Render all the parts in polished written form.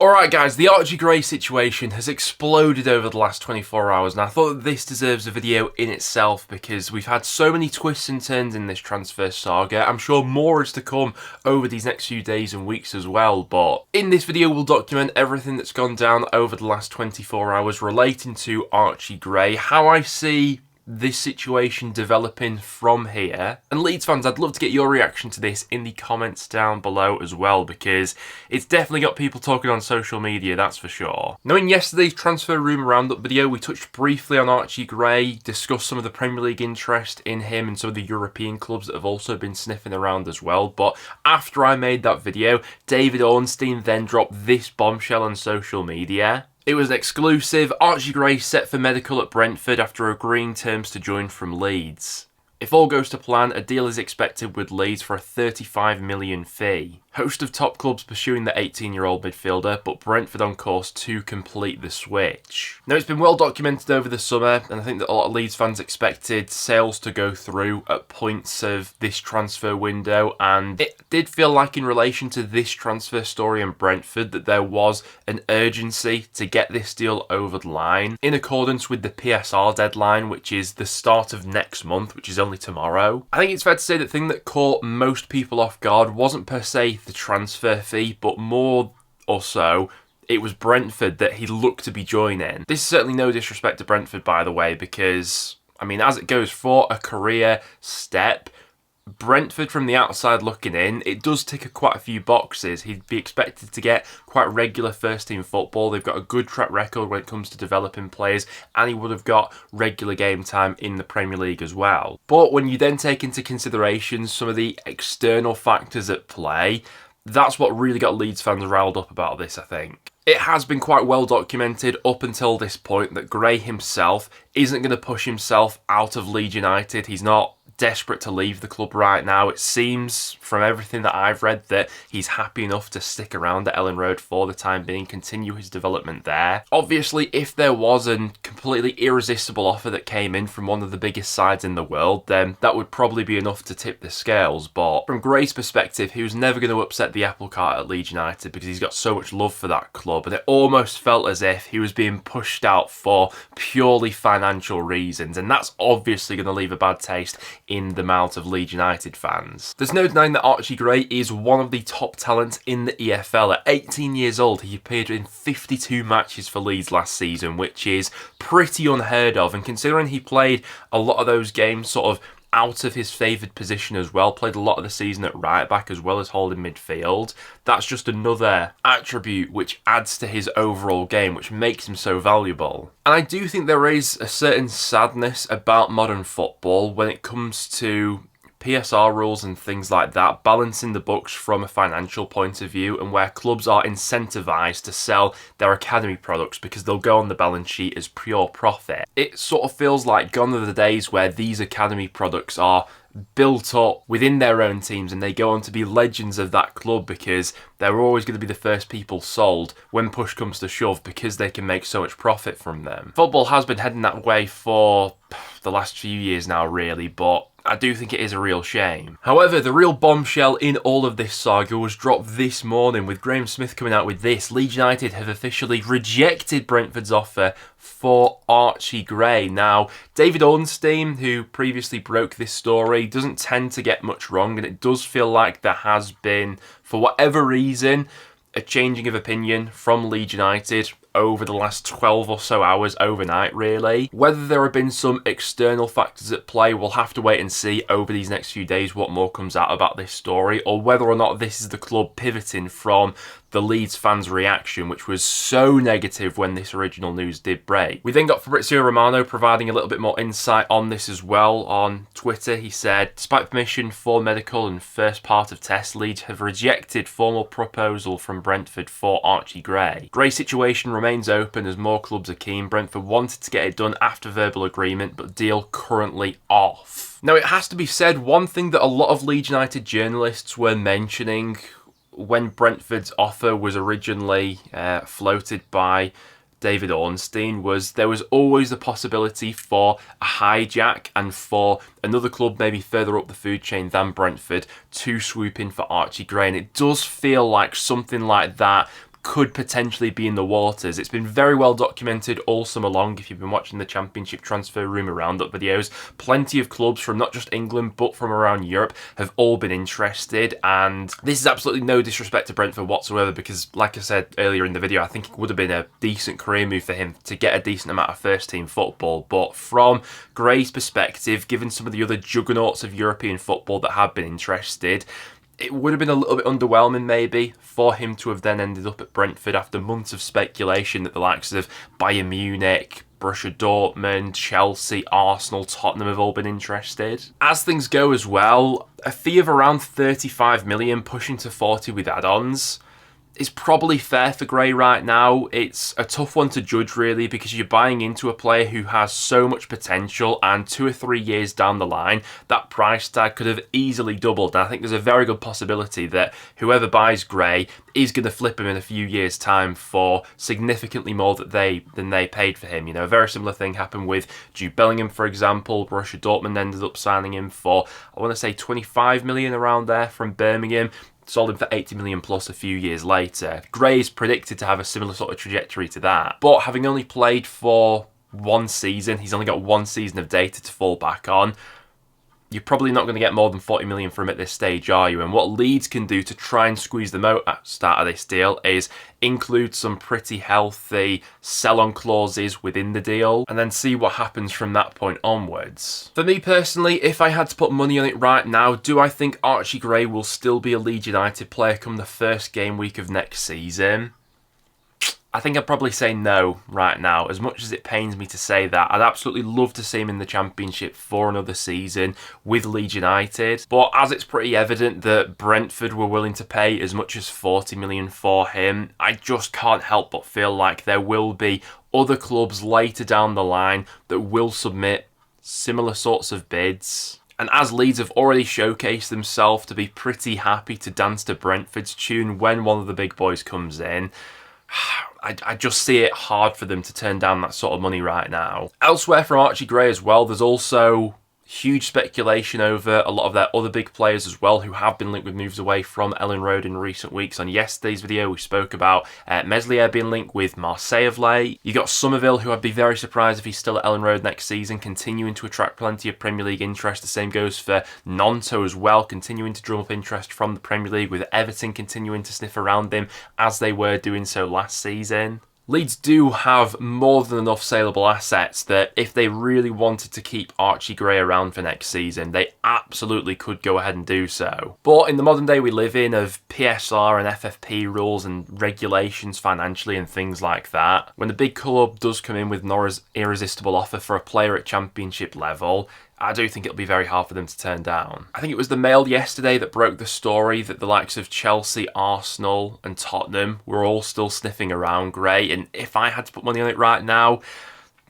Alright guys, the Archie Gray situation has exploded over the last 24 hours and I thought that this deserves a video in itself because we've had so many twists and turns in this transfer saga. I'm sure more is to come over these next few days and weeks as well, but in this video we'll document everything that's gone down over the last 24 hours relating to Archie Gray, how I see this situation developing from here. And Leeds fans, I'd love to get your reaction to this in the comments down below as well, because it's definitely got people talking on social media, that's for sure. Now, in yesterday's transfer room roundup video, we touched briefly on Archie Gray, discussed some of the Premier League interest in him and some of the European clubs that have also been sniffing around as well. But after I made that video, David Ornstein then dropped this bombshell on social media. It was exclusive. Archie Gray set for medical at Brentford after agreeing terms to join from Leeds. If all goes to plan, a deal is expected with Leeds for a £35 million fee. Host of top clubs pursuing the 18-year-old midfielder, but Brentford on course to complete the switch. Now, it's been well documented over the summer, and I think that a lot of Leeds fans expected sales to go through at points of this transfer window, and it did feel like in relation to this transfer story in Brentford that there was an urgency to get this deal over the line, in accordance with the PSR deadline, which is the start of next month, which is only tomorrow. I think it's fair to say the thing that caught most people off guard wasn't per se the transfer fee, but more or so it was Brentford that he looked to be joining. This is certainly no disrespect to Brentford, by the way, because, I mean, as it goes for a career step, Brentford from the outside looking in, it does tick quite a few boxes. He'd be expected to get quite regular first team football. They've got a good track record when it comes to developing players, and he would have got regular game time in the Premier League as well. But when you then take into consideration some of the external factors at play, that's what really got Leeds fans riled up about this, I think. It has been quite well documented up until this point that Gray himself isn't going to push himself out of Leeds United. He's not desperate to leave the club right now. It seems from everything that I've read that he's happy enough to stick around at Ellen Road for the time being, continue his development there. Obviously, if there was a completely irresistible offer that came in from one of the biggest sides in the world, then that would probably be enough to tip the scales. But from Gray's perspective, he was never going to upset the apple cart at Leeds United because he's got so much love for that club, and it almost felt as if he was being pushed out for purely financial reasons, and that's obviously going to leave a bad taste in the mouths of Leeds United fans. There's no denying that Archie Gray is one of the top talents in the EFL. At 18 years old, he appeared in 52 matches for Leeds last season, which is pretty unheard of, and considering he played a lot of those games sort of out of his favoured position as well, played a lot of the season at right back as well as holding midfield, that's just another attribute which adds to his overall game, which makes him so valuable. And I do think there is a certain sadness about modern football when it comes to PSR rules and things like that, balancing the books from a financial point of view, and where clubs are incentivised to sell their academy products because they'll go on the balance sheet as pure profit. It sort of feels like gone are the days where these academy products are built up within their own teams and they go on to be legends of that club because they're always going to be the first people sold when push comes to shove because they can make so much profit from them. Football has been heading that way for the last few years now, really, but I do think it is a real shame. However, the real bombshell in all of this saga was dropped this morning with Graham Smith coming out with this. Leeds United have officially rejected Brentford's offer for Archie Gray. Now, David Ornstein, who previously broke this story, doesn't tend to get much wrong, and it does feel like there has been, for whatever reason, a changing of opinion from Leeds United over the last 12 or so hours overnight, really. Whether there have been some external factors at play, we'll have to wait and see over these next few days what more comes out about this story, or whether or not this is the club pivoting from the Leeds fans' reaction, which was so negative when this original news did break. We then got Fabrizio Romano providing a little bit more insight on this as well on Twitter. He said, despite permission for medical and first part of tests, Leeds have rejected formal proposal from Brentford for Archie Gray. Gray's situation remains open as more clubs are keen. Brentford wanted to get it done after verbal agreement, but deal currently off. Now, it has to be said, one thing that a lot of Leeds United journalists were mentioning when Brentford's offer was originally floated by David Ornstein was there was always the possibility for a hijack and for another club maybe further up the food chain than Brentford to swoop in for Archie Gray. And it does feel like something like that could potentially be in the waters. It's been very well documented all summer long if you've been watching the Championship Transfer Rumour Roundup videos. Plenty of clubs from not just England but from around Europe have all been interested, and this is absolutely no disrespect to Brentford whatsoever, because like I said earlier in the video, I think it would have been a decent career move for him to get a decent amount of first team football. But from Gray's perspective, given some of the other juggernauts of European football that have been interested, it would have been a little bit underwhelming maybe for him to have then ended up at Brentford after months of speculation that the likes of Bayern Munich, Borussia Dortmund, Chelsea, Arsenal, Tottenham have all been interested. As things go as well, a fee of around 35 million pushing to 40 with add-ons is probably fair for Gray right now. It's a tough one to judge really, because you're buying into a player who has so much potential, and 2 or 3 years down the line that price tag could have easily doubled. And I think there's a very good possibility that whoever buys Gray is going to flip him in a few years time for significantly more than they paid for him. You know, a very similar thing happened with Jude Bellingham, for example. Borussia Dortmund ended up signing him for, I want to say 25 million around there from Birmingham. Sold him for 80 million plus a few years later. Gray is predicted to have a similar sort of trajectory to that. But having only played for 1 season, he's only got 1 season of data to fall back on. You're probably not going to get more than 40 million from him at this stage, are you? And what Leeds can do to try and squeeze them out at the start of this deal is include some pretty healthy sell-on clauses within the deal, and then see what happens from that point onwards. For me personally, if I had to put money on it right now, do I think Archie Gray will still be a Leeds United player come the first game week of next season? I think I'd probably say no right now. As much as it pains me to say that, I'd absolutely love to see him in the Championship for another season with Leeds United. But as it's pretty evident that Brentford were willing to pay as much as 40 million for him, I just can't help but feel like there will be other clubs later down the line that will submit similar sorts of bids. And as Leeds have already showcased themselves to be pretty happy to dance to Brentford's tune when one of the big boys comes in, I just see it hard for them to turn down that sort of money right now. Elsewhere from Archie Gray as well, there's also huge speculation over a lot of their other big players as well who have been linked with moves away from Ellen Road in recent weeks. On yesterday's video, we spoke about Meslier being linked with Marseille of late. You got Somerville, who I'd be very surprised if he's still at Ellen Road next season, continuing to attract plenty of Premier League interest. The same goes for Nonto as well, continuing to drum up interest from the Premier League, with Everton continuing to sniff around him as they were doing so last season. Leeds do have more than enough saleable assets that if they really wanted to keep Archie Gray around for next season, they absolutely could go ahead and do so. But in the modern day we live in of PSR and FFP rules and regulations financially and things like that, when the big club does come in with an irresistible offer for a player at Championship level, I do think it'll be very hard for them to turn down. I think it was the Mail yesterday that broke the story that the likes of Chelsea, Arsenal and Tottenham were all still sniffing around Gray, and if I had to put money on it right now,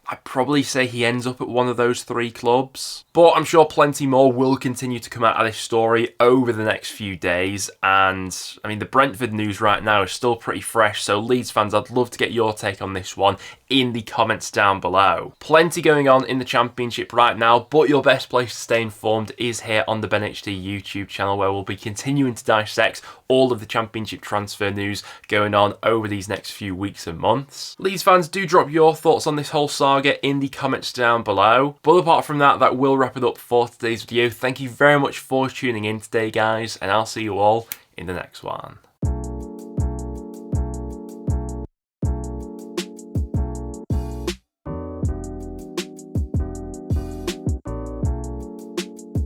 I'd probably say he ends up at one of those 3 clubs. But I'm sure plenty more will continue to come out of this story over the next few days. And I mean, the Brentford news right now is still pretty fresh. So Leeds fans, I'd love to get your take on this one in the comments down below. Plenty going on in the Championship right now, but your best place to stay informed is here on the BenHD YouTube channel, where we'll be continuing to dissect all of the Championship transfer news going on over these next few weeks and months. Leeds fans, do drop your thoughts on this whole saga in the comments down below. But apart from that, that will wrap it up for today's video. Thank you very much for tuning in today, guys, and I'll see you all in the next one.